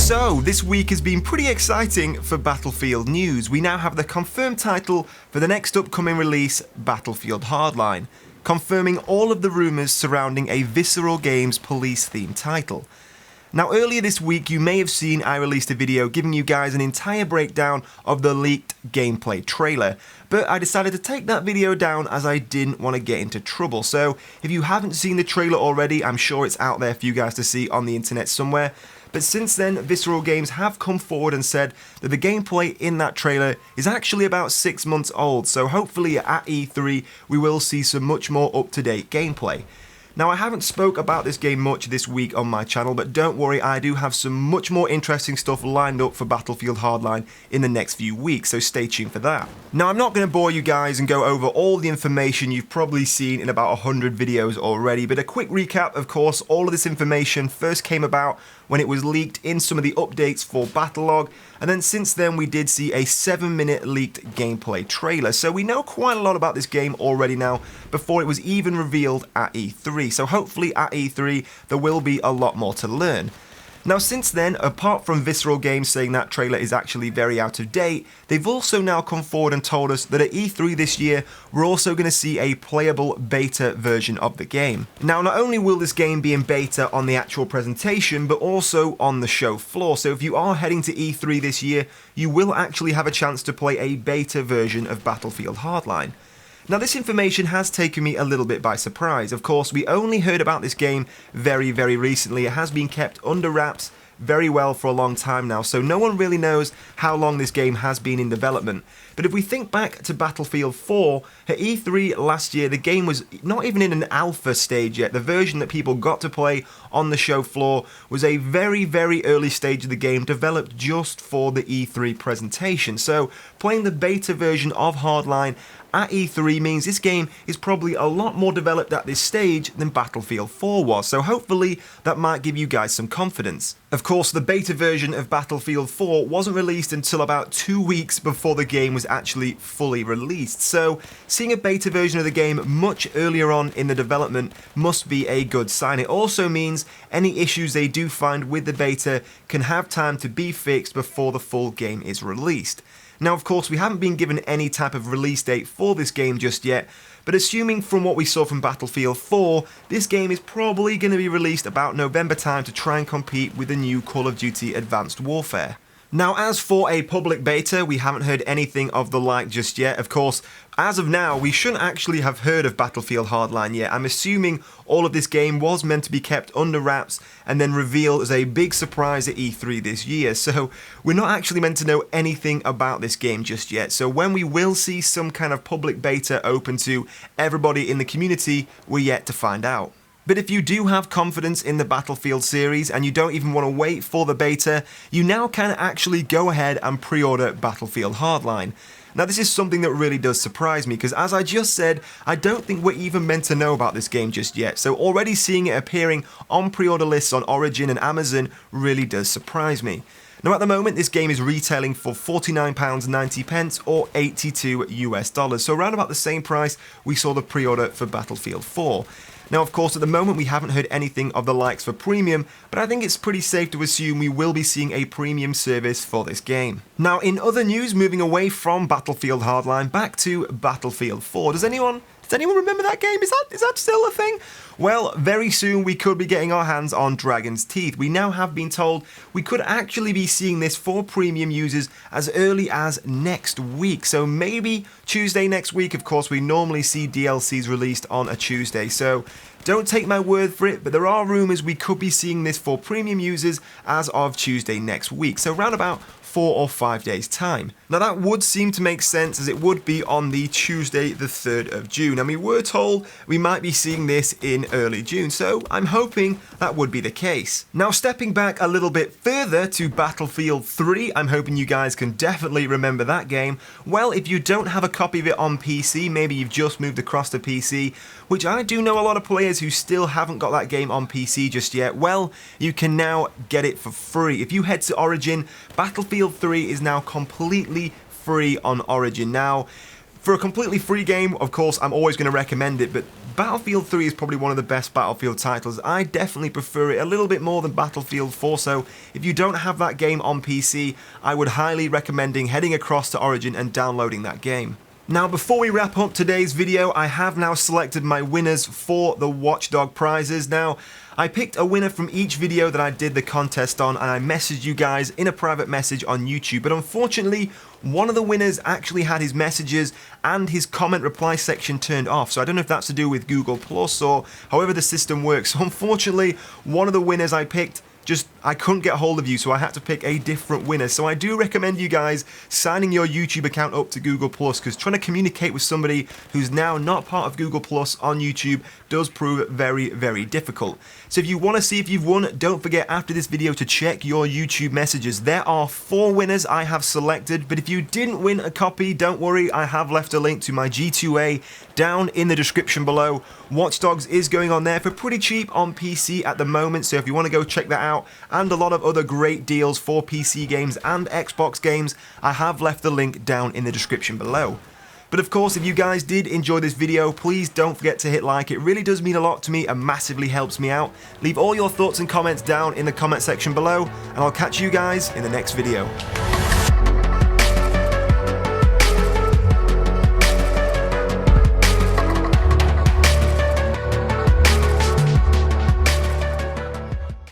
So, this week has been pretty exciting for Battlefield news. We now have the confirmed title for the next upcoming release, Battlefield Hardline, confirming all of the rumours surrounding a Visceral Games police-themed title. Now, earlier this week, you may have seen I released a video giving you guys an entire breakdown of the leaked gameplay trailer, but I decided to take that video down as I didn't want to get into trouble. So, if you haven't seen the trailer already, I'm sure it's out there for you guys to see on the internet somewhere. But since then, Visceral Games have come forward and said that the gameplay in that trailer is actually about 6 months old, so hopefully at E3 we will see some much more up-to-date gameplay. Now, I haven't spoke about this game much this week on my channel, but don't worry, I do have some much more interesting stuff lined up for Battlefield Hardline in the next few weeks, so stay tuned for that. Now, I'm not going to bore you guys and go over all the information you've probably seen in about 100 videos already, but a quick recap, of course, all of this information first came about when it was leaked in some of the updates for Battlelog, and then since then we did see a 7-minute leaked gameplay trailer, so we know quite a lot about this game already now before it was even revealed at E3, so hopefully at E3 there will be a lot more to learn. Now, since then, apart from Visceral Games saying that trailer is actually very out of date, they've also now come forward and told us that at E3 this year, we're also going to see a playable beta version of the game. Now, not only will this game be in beta on the actual presentation, but also on the show floor, so if you are heading to E3 this year, you will actually have a chance to play a beta version of Battlefield Hardline. Now, this information has taken me a little bit by surprise. Of course, we only heard about this game very, very recently. It has been kept under wraps very well for a long time now, so no one really knows how long this game has been in development. But if we think back to Battlefield 4, at E3 last year, the game was not even in an alpha stage yet. The version that people got to play on the show floor was a very, very early stage of the game developed just for the E3 presentation. So playing the beta version of Hardline at E3 means this game is probably a lot more developed at this stage than Battlefield 4 was, so hopefully that might give you guys some confidence. Of course, the beta version of Battlefield 4 wasn't released until about 2 weeks before the game was actually fully released, so seeing a beta version of the game much earlier on in the development must be a good sign. It also means any issues they do find with the beta can have time to be fixed before the full game is released. Now, of course, we haven't been given any type of release date for this game just yet, but assuming from what we saw from Battlefield 4, this game is probably going to be released about November time to try and compete with the new Call of Duty Advanced Warfare. Now, as for a public beta, we haven't heard anything of the like just yet. Of course, as of now, we shouldn't actually have heard of Battlefield Hardline yet. I'm assuming all of this game was meant to be kept under wraps and then revealed as a big surprise at E3 this year. So we're not actually meant to know anything about this game just yet. So when we will see some kind of public beta open to everybody in the community, we're yet to find out. But if you do have confidence in the Battlefield series and you don't even want to wait for the beta, you now can actually go ahead and pre-order Battlefield Hardline. Now, this is something that really does surprise me because, as I just said, I don't think we're even meant to know about this game just yet, so already seeing it appearing on pre-order lists on Origin and Amazon really does surprise me. Now, at the moment, this game is retailing for £49.90 or $82 US, so around about the same price we saw the pre-order for Battlefield 4. Now, of course, at the moment we haven't heard anything of the likes for Premium, but I think it's pretty safe to assume we will be seeing a Premium service for this game. Now, in other news, moving away from Battlefield Hardline back to Battlefield 4, does anyone remember that game? Is that still a thing? Well, very soon we could be getting our hands on Dragon's Teeth. We now have been told we could actually be seeing this for premium users as early as next week. So maybe Tuesday next week. Of course, we normally see DLCs released on a Tuesday. So don't take my word for it, but there are rumours we could be seeing this for premium users as of Tuesday next week. So round about 4 or 5 days time. Now that would seem to make sense as it would be on the Tuesday the 3rd of June, and we were told we might be seeing this in early June, so I'm hoping that would be the case. Now, stepping back a little bit further to Battlefield 3, I'm hoping you guys can definitely remember that game. Well, if you don't have a copy of it on PC, maybe you've just moved across to PC, which I do know a lot of players who still haven't got that game on PC just yet, well, you can now get it for free. If you head to Origin, Battlefield 3 is now completely free on Origin. Now, for a completely free game, of course, I'm always going to recommend it, but Battlefield 3 is probably one of the best Battlefield titles. I definitely prefer it a little bit more than Battlefield 4, so if you don't have that game on PC, I would highly recommend heading across to Origin and downloading that game. Now, before we wrap up today's video, I have now selected my winners for the Watchdog prizes. Now, I picked a winner from each video that I did the contest on, and I messaged you guys in a private message on YouTube, but unfortunately, one of the winners actually had his messages and his comment reply section turned off, so I don't know if that's to do with Google Plus or however the system works. So unfortunately, one of the winners I picked, I couldn't get hold of you, so I had to pick a different winner. So I do recommend you guys signing your YouTube account up to Google Plus, because trying to communicate with somebody who's now not part of Google Plus on YouTube does prove very, very difficult. So if you want to see if you've won, don't forget after this video to check your YouTube messages. There are 4 winners I have selected, but if you didn't win a copy, don't worry, I have left a link to my G2A down in the description below. Watch Dogs is going on there for pretty cheap on PC at the moment, so if you want to go check that out, and a lot of other great deals for PC games and Xbox games, I have left the link down in the description below. But of course, if you guys did enjoy this video, please don't forget to hit like. It really does mean a lot to me and massively helps me out. Leave all your thoughts and comments down in the comment section below, and I'll catch you guys in the next video.